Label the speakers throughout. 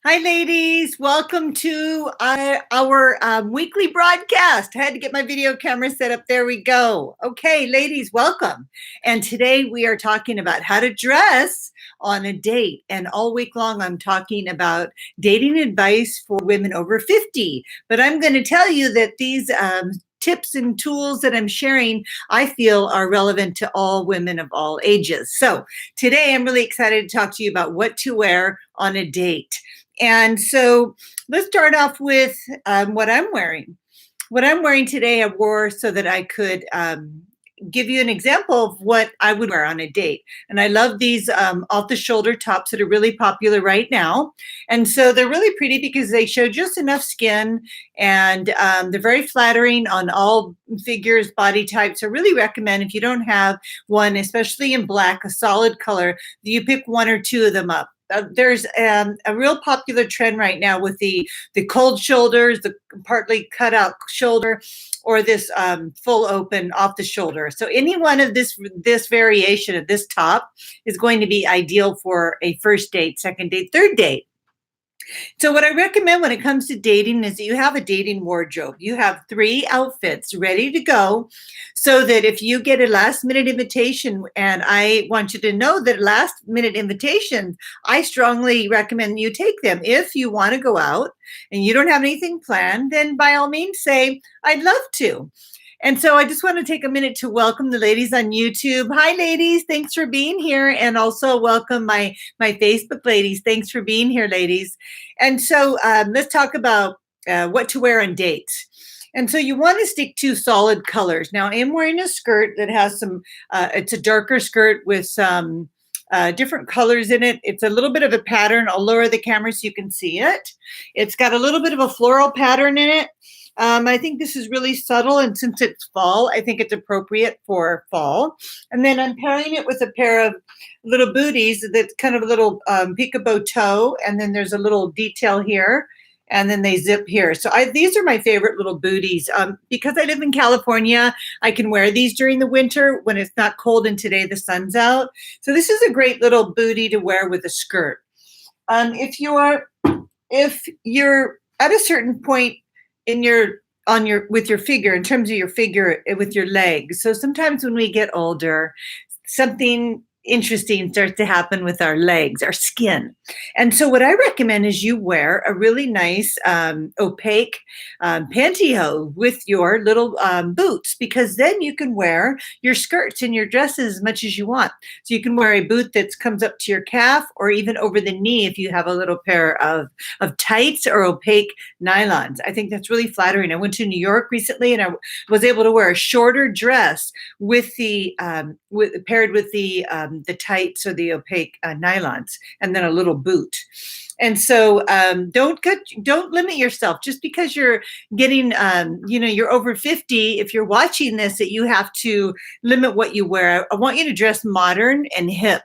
Speaker 1: Hi, ladies. Welcome to our weekly broadcast. I had to get my video camera set up. There we go. Okay, ladies, welcome. And today we are talking about how to dress on a date. And all week long, I'm talking about dating advice for women over 50. But I'm going to tell you that these tips and tools that I'm sharing, I feel are relevant to all women of all ages. So today I'm really excited to talk to you about what to wear on a date. And so let's start off with what I'm wearing. What I'm wearing today, I wore so that I could give you an example of what I would wear on a date. And I love these off-the-shoulder tops that are really popular right now. And so they're really pretty because they show just enough skin, and they're very flattering on all figures, body types. I really recommend, if you don't have one, especially in black, a solid color, that you pick one or two of them up. There's a real popular trend right now with the cold shoulders, the partly cut out shoulder, or this full open off the shoulder. So any one of this variation of this top is going to be ideal for a first date, second date, third date. So what I recommend when it comes to dating is that you have a dating wardrobe. You have 3 outfits ready to go, so that if you get a last minute invitation, and I want you to know that last minute invitations, I strongly recommend you take them. If you want to go out and you don't have anything planned, then by all means say, I'd love to. And so I just want to take a minute to welcome the ladies on YouTube. Hi, ladies. Thanks for being here. And also welcome my Facebook ladies. Thanks for being here, ladies. And so let's talk about what to wear on dates. And so you want to stick to solid colors. Now, I'm wearing a skirt that has some, it's a darker skirt with some different colors in it. It's a little bit of a pattern. I'll lower the camera so you can see it. It's got a little bit of a floral pattern in it. I think this is really subtle, and since it's fall, I think it's appropriate for fall. And then I'm pairing it with a pair of little booties that's kind of a little peekaboo toe, and then there's a little detail here, and then they zip here. So these are my favorite little booties. Because I live in California, I can wear these during the winter when it's not cold, and today the sun's out. So this is a great little booty to wear with a skirt. If you're at a certain point in with your figure, in terms of your figure with your legs. So sometimes when we get older, something interesting starts to happen with our legs, our skin. And so what I recommend is you wear a really nice opaque pantyhose with your little boots, because then you can wear your skirts and your dresses as much as you want. So you can wear a boot that comes up to your calf, or even over the knee if you have a little pair of tights or opaque nylons. I think that's really flattering. I went to New York recently, and I was able to wear a shorter dress with the paired with the tights or the opaque nylons, and then a little boot. And so don't limit yourself just because you're getting, you're over 50. If you're watching this, that you have to limit what you wear. I want you to dress modern and hip.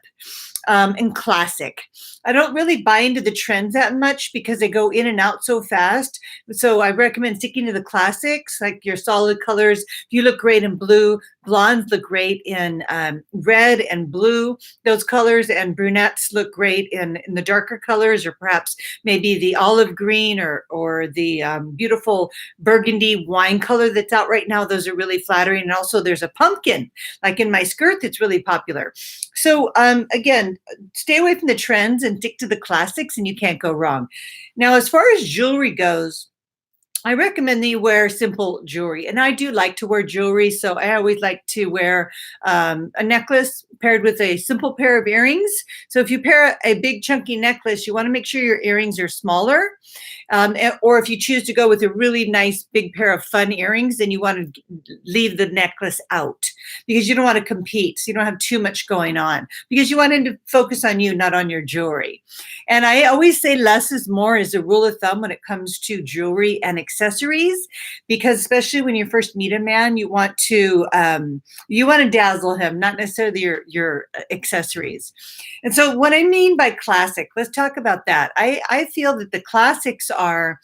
Speaker 1: And classic. I don't really buy into the trends that much because they go in and out so fast. So I recommend sticking to the classics, like your solid colors. You look great in blue. Blondes look great in red and blue, those colors, and brunettes look great in the darker colors, or perhaps maybe the olive green or the beautiful burgundy wine color that's out right now. Those are really flattering. And also there's a pumpkin, like in my skirt, that's really popular. So again, stay away from the trends and stick to the classics, and you can't go wrong. Now, as far as jewelry goes, I recommend that you wear simple jewelry. And I do like to wear jewelry, so I always like to wear a necklace paired with a simple pair of earrings. So if you pair a big chunky necklace, you want to make sure your earrings are smaller. Or if you choose to go with a really nice big pair of fun earrings, then you want to leave the necklace out, because you don't want to compete. So you don't have too much going on, because you want them to focus on you, not on your jewelry. And I always say less is more as a rule of thumb when it comes to jewelry and accessories, because especially when you first meet a man, you want to dazzle him, not necessarily your accessories. And so what I mean by classic, let's talk about that. I feel that the classics are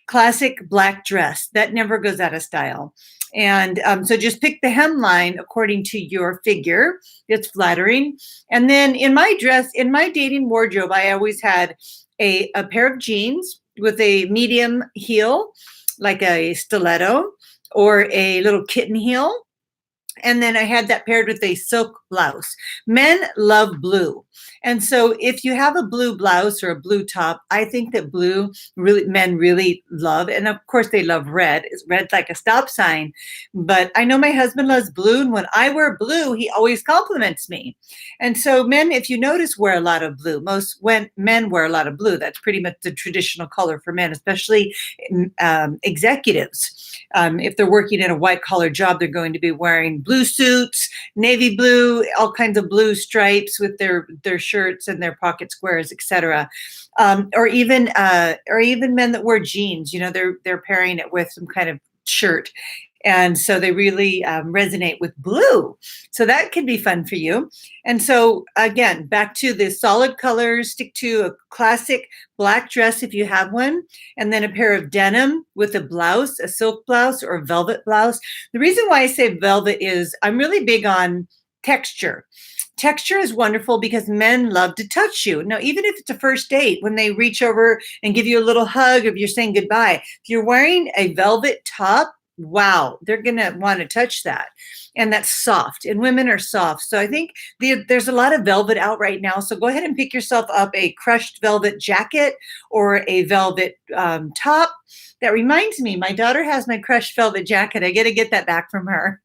Speaker 1: classic black dress that never goes out of style. And so just pick the hemline according to your figure. It's flattering. And then in my dating wardrobe, I always had a pair of jeans with a medium heel, like a stiletto or a little kitten heel. And then I had that paired with a silk blouse. Men love blue. And so if you have a blue blouse or a blue top, I think that blue really men really love. And of course they love red. Red's like a stop sign. But I know my husband loves blue. And when I wear blue, he always compliments me. And so men, if you notice, wear a lot of blue. When men wear a lot of blue. That's pretty much the traditional color for men, especially executives. If they're working in a white collar job, they're going to be wearing blue suits, navy blue, all kinds of blue stripes with their shirts and their pocket squares, etc. Or even men that wear jeans. They're pairing it with some kind of shirt. And so they really resonate with blue. So that can be fun for you. And so again, back to the solid colors, stick to a classic black dress if you have one, and then a pair of denim with a blouse, a silk blouse or a velvet blouse. The reason why I say velvet is I'm really big on texture. Texture is wonderful because men love to touch you. Now, even if it's a first date, when they reach over and give you a little hug, if you're saying goodbye, if you're wearing a velvet top, wow, they're going to want to touch that. And that's soft. And women are soft. So I think there's a lot of velvet out right now. So go ahead and pick yourself up a crushed velvet jacket or a velvet top. That reminds me, my daughter has my crushed velvet jacket. I got to get that back from her.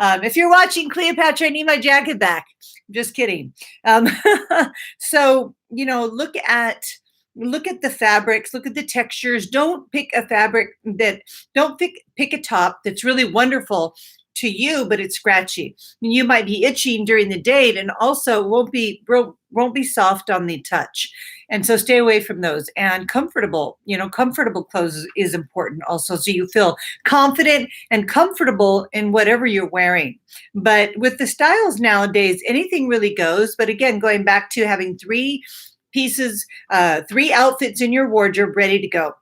Speaker 1: If you're watching, Cleopatra, I need my jacket back. I'm just kidding. So, look at the fabrics, look at the textures. Don't pick a pick a top that's really wonderful to you, but it's scratchy. You might be itching during the date and also won't be soft on the touch. And so stay away from those. And comfortable clothes is important also. So you feel confident and comfortable in whatever you're wearing. But with the styles nowadays, anything really goes. But again, going back to having three outfits in your wardrobe ready to go.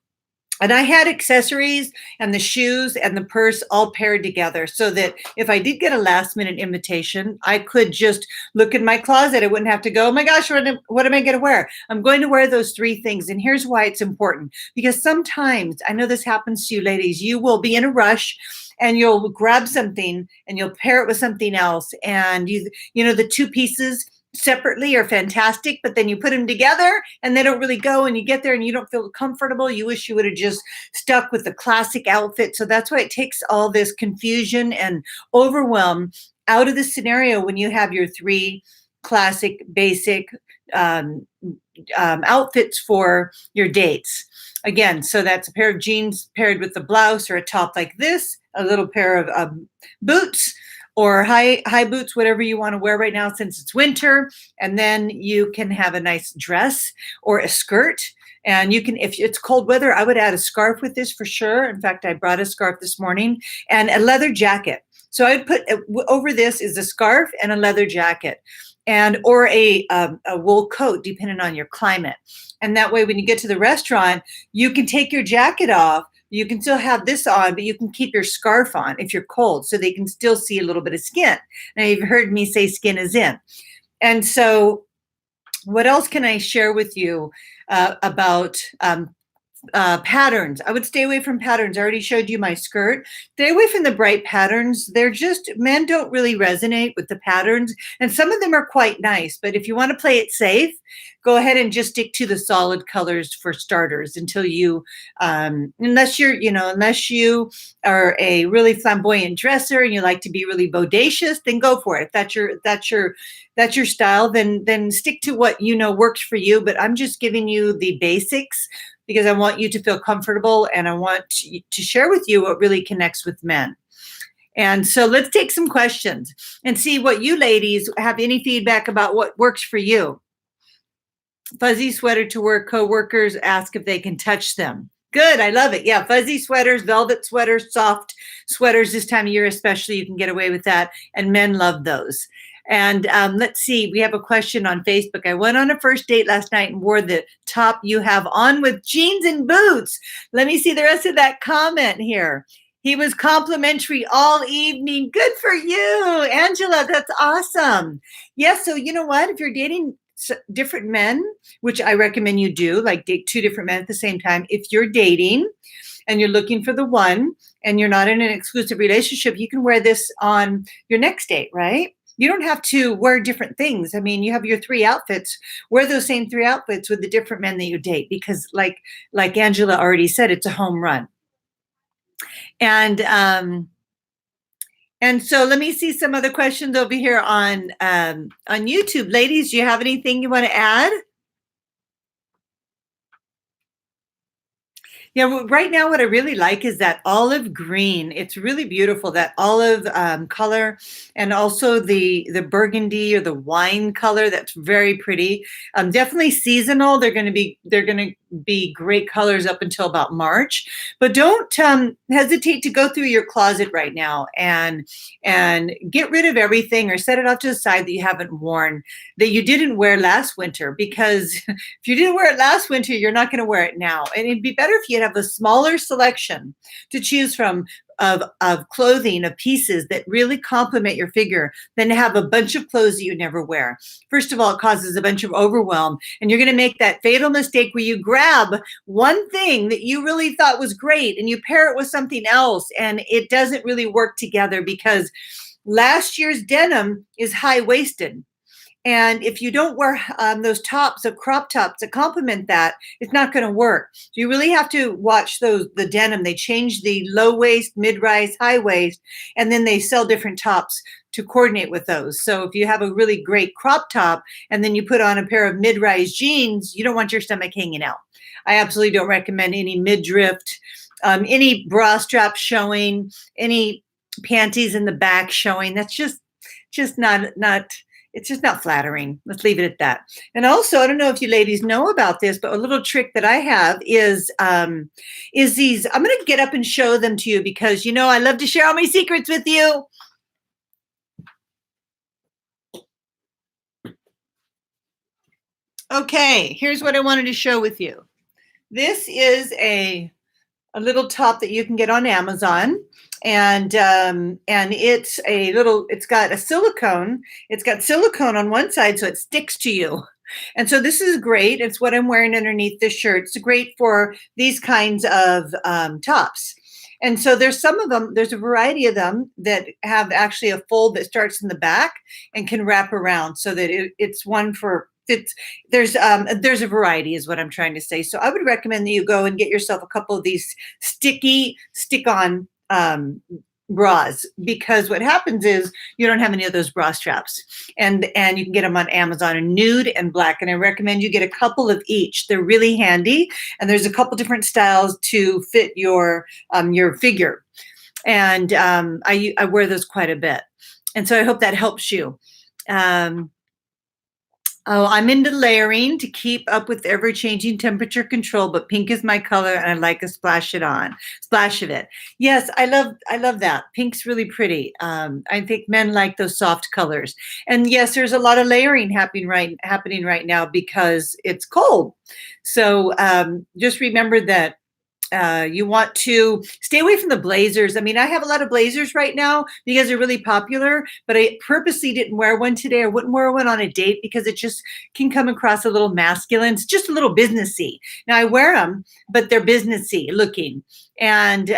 Speaker 1: And I had accessories and the shoes and the purse all paired together so that if I did get a last minute invitation, I could just look in my closet. I wouldn't have to go, oh my gosh, what am I going to wear? I'm going to wear those three things. And here's why it's important. Because sometimes, I know this happens to you ladies, you will be in a rush and you'll grab something and you'll pair it with something else. And the two pieces separately are fantastic, but then you put them together and they don't really go, and you get there and you don't feel comfortable. You wish you would have just stuck with the classic outfit. So that's why it takes all this confusion and overwhelm out of the scenario when you have your three classic basic outfits for your dates. Again, so that's a pair of jeans paired with a blouse or a top like this, a little pair of boots, or high boots, whatever you want to wear right now since it's winter. And then you can have a nice dress or a skirt. And you can, if it's cold weather, I would add a scarf with this for sure. In fact, I brought a scarf this morning and a leather jacket. So I'd put over this is a scarf and a leather jacket, or a wool coat, depending on your climate. And that way, when you get to the restaurant, you can take your jacket off. You can still have this on, but you can keep your scarf on if you're cold, so they can still see a little bit of skin. Now, you've heard me say skin is in. And so what else can I share with you about patterns? I would stay away from patterns. I already showed you my skirt. Stay away from the bright patterns. Men don't really resonate with the patterns, and some of them are quite nice. But if you want to play it safe, go ahead and just stick to the solid colors for starters until you, unless you are a really flamboyant dresser and you like to be really bodacious, then go for it. If that's your style, then stick to what works for you. But I'm just giving you the basics because I want you to feel comfortable and I want to share with you what really connects with men. And so let's take some questions and see what you ladies have any feedback about what works for you. Fuzzy sweater to work, coworkers ask if they can touch them. Good, I love it. Yeah, fuzzy sweaters, velvet sweaters, soft sweaters this time of year especially, you can get away with that. And men love those. And let's see, we have a question on Facebook. I went on a first date last night and wore the top you have on with jeans and boots. Let me see the rest of that comment here. He was complimentary all evening. Good for you, Angela. That's awesome. Yes, so you know what? If you're dating different men, which I recommend you do, like date 2 different men at the same time. If you're dating and you're looking for the one and you're not in an exclusive relationship, you can wear this on your next date, right? You don't have to wear different things. I mean, you have your 3 outfits. Wear those same 3 outfits with the different men that you date, because like Angela already said, it's a home run. And so let me see some other questions over here on YouTube. Ladies, do you have anything you want to add? Yeah, well, right now what I really like is that olive green. It's really beautiful, that olive color, and also the burgundy or the wine color. That's very pretty. Definitely seasonal. They're going to be great colors up until about March. But don't hesitate to go through your closet right now and get rid of everything or set it off to the side that you haven't worn, that you didn't wear last winter, because if you didn't wear it last winter, you're not going to wear it now. And it'd be better if you have a smaller selection to choose from of clothing, of pieces that really complement your figure, than to have a bunch of clothes that you never wear. First of all, it causes a bunch of overwhelm, and you're going to make that fatal mistake where you grab one thing that you really thought was great and you pair it with something else, and it doesn't really work together, because last year's denim is high-waisted. And if you don't wear those tops, or crop tops that complement that, it's not going to work. So you really have to watch the denim. They change the low waist, mid-rise, high waist, and then they sell different tops to coordinate with those. So if you have a really great crop top and then you put on a pair of mid-rise jeans, you don't want your stomach hanging out. I absolutely don't recommend any midriff, any bra strap showing, any panties in the back showing. That's just not it's just not flattering. Let's leave it at that. And also, I don't know if you ladies know about this, but a little trick that I have is these. I'm going to get up and show them to you, because, you know, I love to share all my secrets with you. Okay, here's what I wanted to show with you. This is a little top that you can get on Amazon. And it's it's got a silicone. It's got silicone on one side, so it sticks to you. And so this is great. It's what I'm wearing underneath this shirt. It's great for these kinds of tops. And so there's some of them, there's a variety of them that have actually a fold that starts in the back and can wrap around, so that it's one for there's a variety, is what I'm trying to say. So I would recommend that you go and get yourself a couple of these stick-on bras, because what happens is you don't have any of those bra straps, and you can get them on Amazon in nude and black, and I recommend you get a couple of each. They're really handy, and there's a couple different styles to fit your figure, and I wear those quite a bit, and so I hope that helps you. Oh, I'm into layering to keep up with ever-changing temperature control, but pink is my color and I like a splash of it. Yes, I love that. Pink's really pretty. I think men like those soft colors. And yes, there's a lot of layering happening right now because it's cold. So just remember that you want to stay away from the blazers. I mean, I have a lot of blazers right now because they're really popular, but I purposely didn't wear one today. I wouldn't wear one on a date because it just can come across a little masculine. It's just a little businessy. Now I wear them, but they're businessy looking. And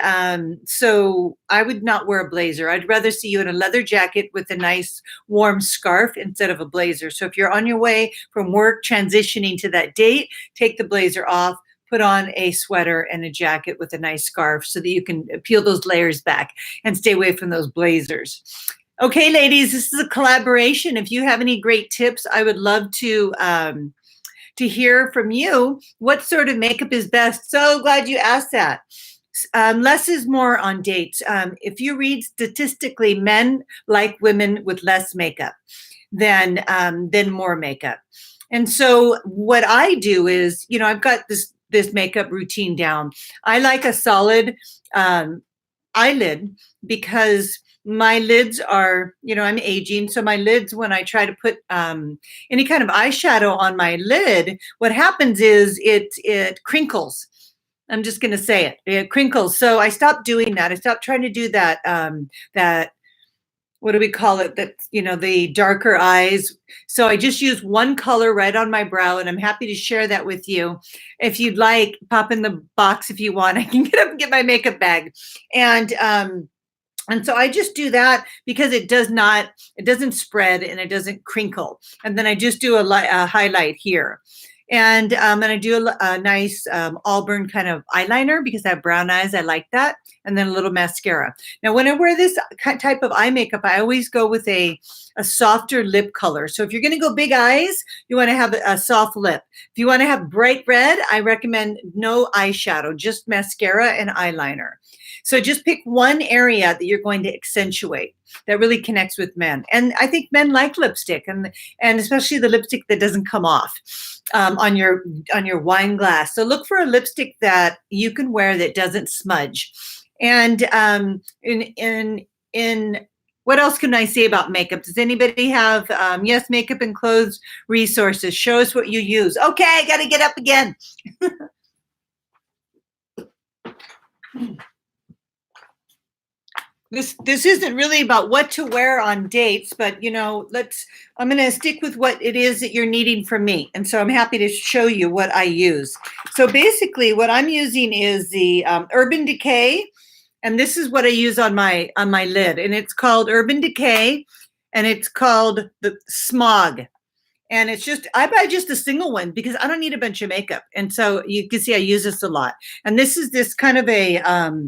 Speaker 1: so I would not wear a blazer. I'd rather see you in a leather jacket with a nice warm scarf instead of a blazer. So if you're on your way from work transitioning to that date, take the blazer off. Put on a sweater and a jacket with a nice scarf so that you can peel those layers back and stay away from those blazers. Okay, ladies, this is a collaboration. If you have any great tips, I would love to hear from you. What sort of makeup is best? So glad you asked that. Less is more on dates. If you read statistically, men like women with less makeup than more makeup. And so what I do is, you know, I've got this makeup routine down. I like a solid eyelid because my lids are, you know, I'm aging. So my lids, when I try to put any kind of eyeshadow on my lid, what happens is it crinkles. I'm just going to say it. It crinkles. So I stopped doing that. I stopped trying to do that, what do we call it? That, you know, the darker eyes. So I just use one color right on my brow, and I'm happy to share that with you. If you'd like, pop in the box if you want. I can get up and get my makeup bag. And so I just do that because it doesn't spread and it doesn't crinkle. And then I just do a highlight here. And I do a nice auburn kind of eyeliner because I have brown eyes. I like that. And then a little mascara. Now, when I wear this type of eye makeup, I always go with a softer lip color. So if you're going to go big eyes, you want to have a soft lip. If you want to have bright red, I recommend no eyeshadow, just mascara and eyeliner. So just pick one area that you're going to accentuate that really connects with men. And I think men like lipstick, and especially the lipstick that doesn't come off on your wine glass. So look for a lipstick that you can wear that doesn't smudge. And in what else can I say about makeup? Does anybody have, yes, makeup and clothes resources? Show us what you use. Okay, I got to get up again. This isn't really about what to wear on dates, but you know, I'm going to stick with what it is that you're needing from me. And so I'm happy to show you what I use. So basically what I'm using is the Urban Decay, and this is what I use on my lid, and it's called Urban Decay, and it's called the Smog. And it's just, I buy just a single one because I don't need a bunch of makeup. And so you can see I use this a lot. And this is this kind of a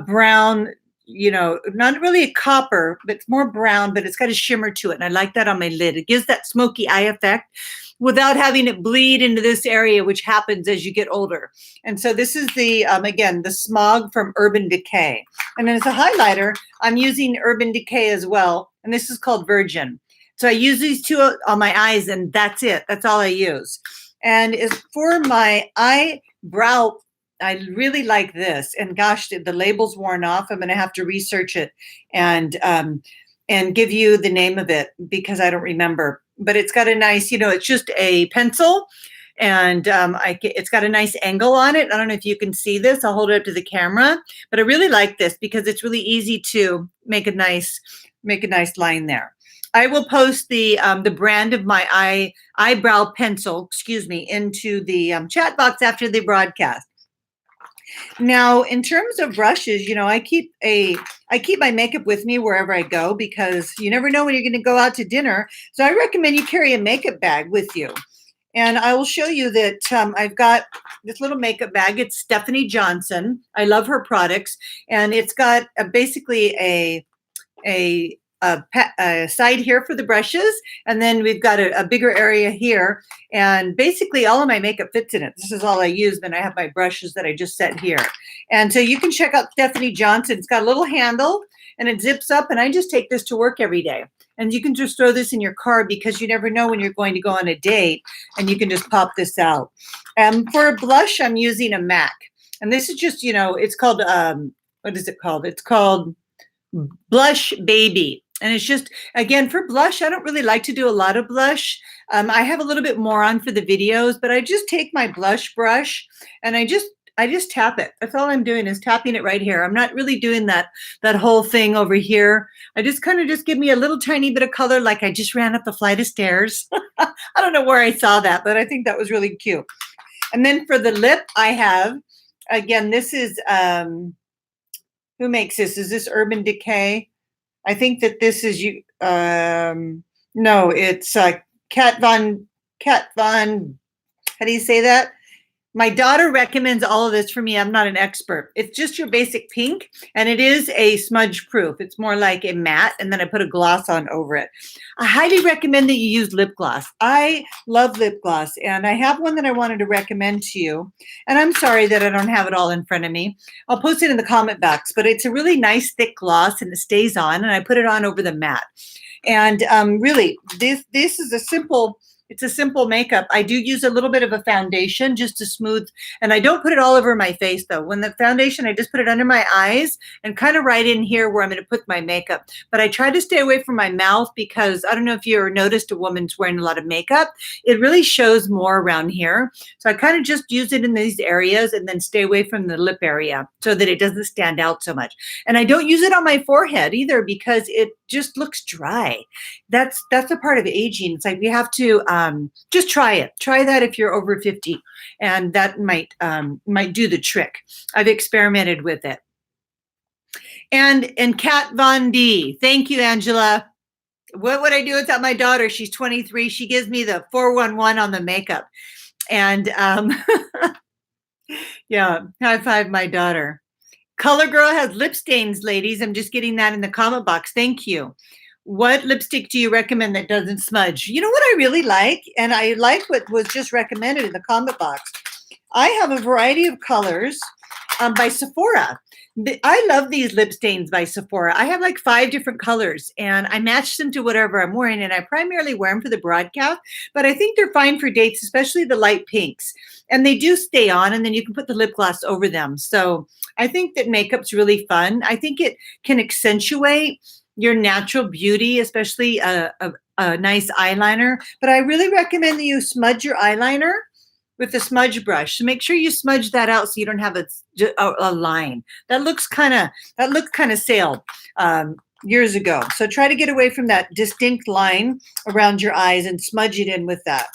Speaker 1: brown, you know, not really a copper, but it's more brown, but it's got a shimmer to it. And I like that on my lid. It gives that smoky eye effect without having it bleed into this area, which happens as you get older. And so this is the, again, the Smog from Urban Decay. And then as a highlighter, I'm using Urban Decay as well. And this is called Virgin. So I use these two on my eyes, and that's it. That's all I use. And as for my eyebrow, I really like this. And gosh, the label's worn off. I'm going to have to research it and give you the name of it because I don't remember. But it's got a nice, you know, it's just a pencil, and it's got a nice angle on it. I don't know if you can see this. I'll hold it up to the camera, but I really like this because it's really easy to make a nice line there. I will post the brand of my eyebrow pencil, into the chat box after the broadcast. Now, in terms of brushes, you know, I keep my makeup with me wherever I go because you never know when you're going to go out to dinner. So I recommend you carry a makeup bag with you. And I will show you that I've got this little makeup bag. It's Stephani Johnson. I love her products, and it's got basically a side here for the brushes, and then we've got a bigger area here, and basically all of my makeup fits in it. This is all I use. Then I have my brushes that I just set here, and so you can check out Stephani Johnson. It's got a little handle and it zips up, and I just take this to work every day. And you can just throw this in your car because you never know when you're going to go on a date, and you can just pop this out. For a blush, I'm using a MAC, and this is just, you know, it's called what is it called? It's called Blushbaby. And it's just, again, for blush, I don't really like to do a lot of blush. I have a little bit more on for the videos, but I just take my blush brush and I just tap it. That's all I'm doing is tapping it right here. I'm not really doing that whole thing over here. I just kind of just give me a little tiny bit of color, like I just ran up the flight of stairs. I don't know where I saw that, but I think that was really cute. And then for the lip, I have, again, this is, who makes this? Is this Urban Decay? I think that this is no, it's Kat Von, how do you say that? My daughter recommends all of this for me. I'm not an expert. It's just your basic pink, and it is a smudge proof. It's more like a matte, and then I put a gloss on over it. I highly recommend that you use lip gloss. I love lip gloss, and I have one that I wanted to recommend to you. And I'm sorry that I don't have it all in front of me. I'll post it in the comment box, but it's a really nice thick gloss, and it stays on, and I put it on over the matte. And really, this is a simple, It's a simple makeup. I do use a little bit of a foundation just to smooth, and I don't put it all over my face though. When the foundation, I just put it under my eyes and kind of right in here where I'm going to put my makeup. But I try to stay away from my mouth because I don't know if you ever noticed a woman's wearing a lot of makeup. It really shows more around here. So I kind of just use it in these areas and then stay away from the lip area so that it doesn't stand out so much. And I don't use it on my forehead either because it just looks dry. That's a part of aging. It's like we have to just try it. Try that if you're over 50, and that might do the trick. I've experimented with it. And Kat Von D, thank you, Angela. What would I do without my daughter? She's 23. She gives me the 411 on the makeup, and yeah, high five my daughter. Color Girl has lip stains, ladies. I'm just getting that in the comment box. Thank you. What lipstick do you recommend that doesn't smudge? You know what I really like? And I like what was just recommended in the comment box. I have a variety of colors by Sephora. I love these lip stains by Sephora. I have like 5 different colors and I match them to whatever I'm wearing, and I primarily wear them for the broadcast, but I think they're fine for dates, especially the light pinks. And they do stay on, and then you can put the lip gloss over them. So I think that makeup's really fun. I think it can accentuate your natural beauty, especially a nice eyeliner. But I really recommend that you smudge your eyeliner with a smudge brush. So make sure you smudge that out so you don't have a line. That looks kind of sailed years ago. So try to get away from that distinct line around your eyes and smudge it in with that.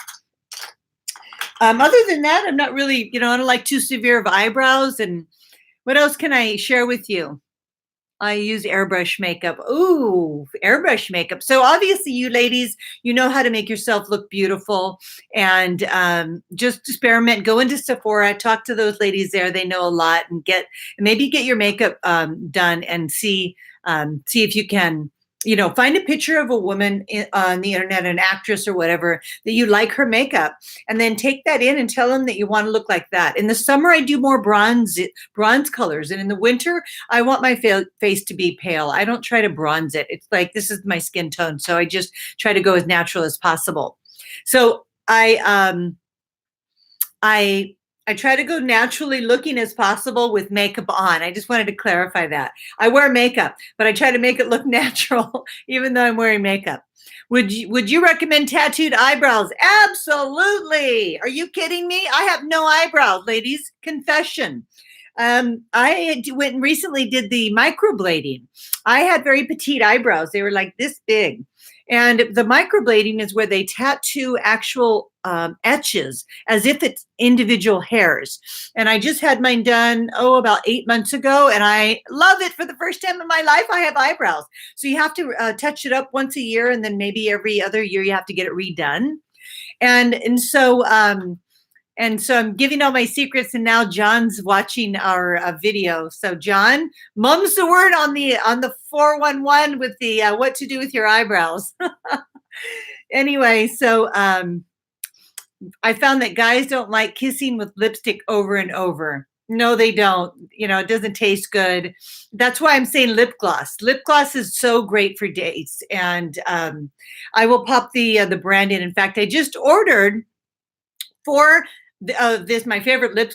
Speaker 1: Other than that, I'm not really, I don't like too severe of eyebrows. And what else can I share with you? I use airbrush makeup. Ooh, airbrush makeup. So obviously you ladies, you know how to make yourself look beautiful, and just experiment. Go into Sephora, talk to those ladies there. They know a lot, and maybe get your makeup done and see if you can, find a picture of a woman on the internet, an actress or whatever, that you like her makeup, and then take that in and tell them that you want to look like that. In the summer, I do more bronze colors. And in the winter, I want my face to be pale. I don't try to bronze it. It's like, this is my skin tone. So I just try to go as natural as possible. So I try to go naturally looking as possible with makeup on. I just wanted to clarify that. I wear makeup, but I try to make it look natural, even though I'm wearing makeup. Would you recommend tattooed eyebrows? Absolutely. Are you kidding me? I have no eyebrows, ladies. Confession. I went and recently did the microblading. I had very petite eyebrows. They were like this big. And the microblading is where they tattoo actual etches as if it's individual hairs. And I just had mine done, about 8 months ago. And I love it. For the first time in my life, I have eyebrows. So you have to touch it up once a year. And then maybe every other year you have to get it redone. And so I'm giving all my secrets, and now John's watching our video. So John, mum's the word on the 411 with the what to do with your eyebrows. Anyway, so I found that guys don't like kissing with lipstick over and over. No, they don't. It doesn't taste good. That's why I'm saying lip gloss. Lip gloss is so great for dates, and I will pop the brand in. In fact, I just ordered 4 this my favorite lip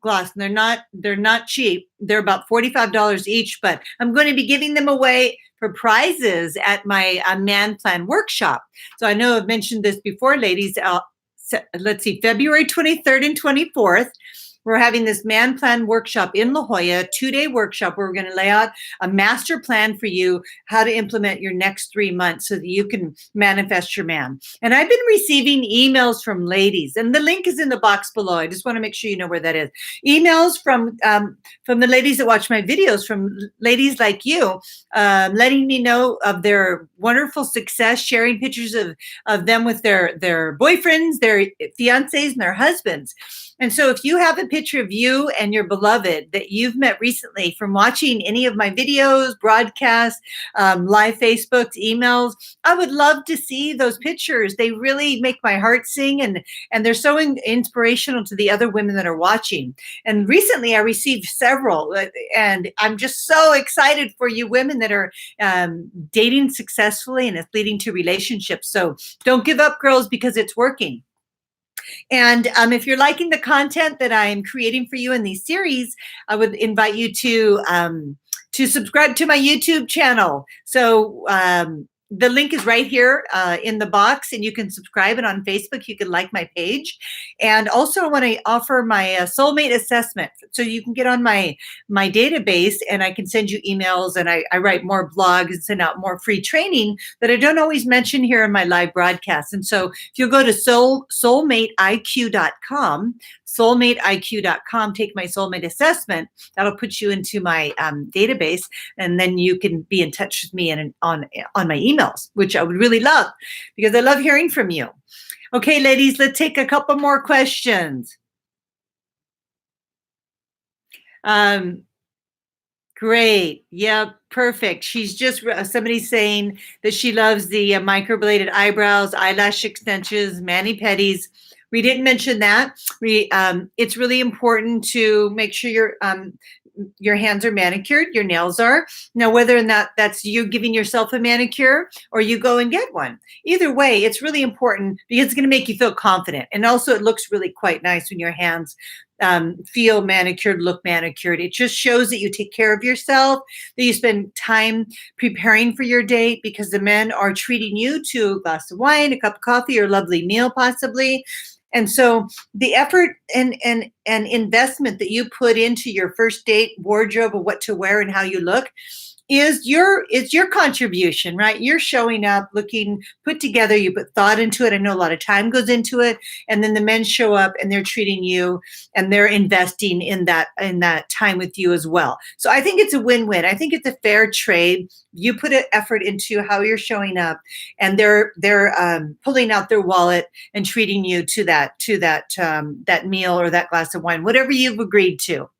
Speaker 1: gloss, and they're not cheap. They're about $45 each, but I'm going to be giving them away for prizes at my Man Plan workshop. So I know I've mentioned this before, ladies. Let's see, February 23rd and 24th. We're having this Man Plan workshop in La Jolla, 2-day workshop where we're going to lay out a master plan for you, how to implement your next 3 months so that you can manifest your man. And I've been receiving emails from ladies, and the link is in the box below. I just want to make sure you know where that is. Emails from the ladies that watch my videos, from ladies like you, letting me know of their wonderful success, sharing pictures of them with their boyfriends, their fiancés, and their husbands. And so if you have a picture of you and your beloved that you've met recently from watching any of my videos, broadcasts, live Facebooks, emails, I would love to see those pictures. They really make my heart sing, and they're so inspirational to the other women that are watching. And recently I received several, and I'm just so excited for you women that are dating successfully and it's leading to relationships. So don't give up, girls, because it's working. And if you're liking the content that I'm creating for you in these series, I would invite you to subscribe to my YouTube channel. So the link is right here in the box, and you can subscribe. And on Facebook, you can like my page. And also, I want to offer my soulmate assessment, so you can get on my database, and I can send you emails, and I write more blogs and send out more free training that I don't always mention here in my live broadcasts. And so, if you go to soulmateiq.com, soulmateiq.com, take my soulmate assessment. That'll put you into my database, and then you can be in touch with me and on my emails, which I would really love, because I love hearing from you. Okay, ladies, let's take a couple more questions. Great. Yeah, perfect. She's just, somebody's saying that she loves the microbladed eyebrows, eyelash extensions, mani-pedis. We didn't mention that. It's really important to make sure your hands are manicured, your nails are. Now, whether or not that's you giving yourself a manicure or you go and get one, either way, it's really important, because it's going to make you feel confident. And also, it looks really quite nice when your hands feel manicured, look manicured. It just shows that you take care of yourself, that you spend time preparing for your date, because the men are treating you to a glass of wine, a cup of coffee, or a lovely meal possibly. And so the effort and investment that you put into your first date wardrobe of what to wear and how you look is your contribution, right? You're showing up looking put together. You put thought into it. I know a lot of time goes into it. And then the men show up and they're treating you, and they're investing in that time with you as well. So I think it's a win-win. I think it's a fair trade. You put an effort into how you're showing up, and they're pulling out their wallet and treating you to that meal or that glass of wine, whatever you've agreed to.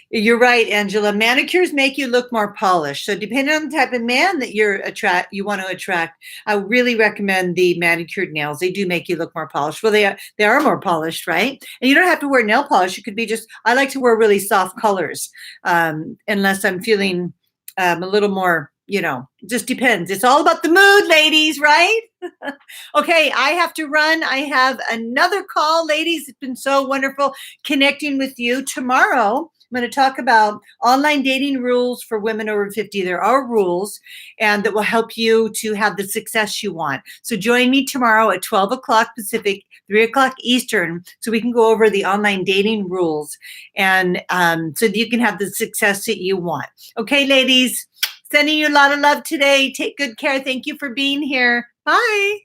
Speaker 1: You're right, Angela. Manicures make you look more polished. So depending on the type of man that you want to attract, I really recommend the manicured nails. They do make you look more polished. Well, they are more polished, right? And you don't have to wear nail polish. It could be just, I like to wear really soft colors, unless I'm feeling a little more, just depends. It's all about the mood, ladies, right? Okay, I have to run. I have another call, ladies. It's been so wonderful connecting with you. Tomorrow, I'm going to talk about online dating rules for women over 50. There are rules, and that will help you to have the success you want. So join me tomorrow at 12 o'clock Pacific, 3 o'clock Eastern, so we can go over the online dating rules, and so that you can have the success that you want. Okay, ladies, sending you a lot of love today. Take good care. Thank you for being here. Bye.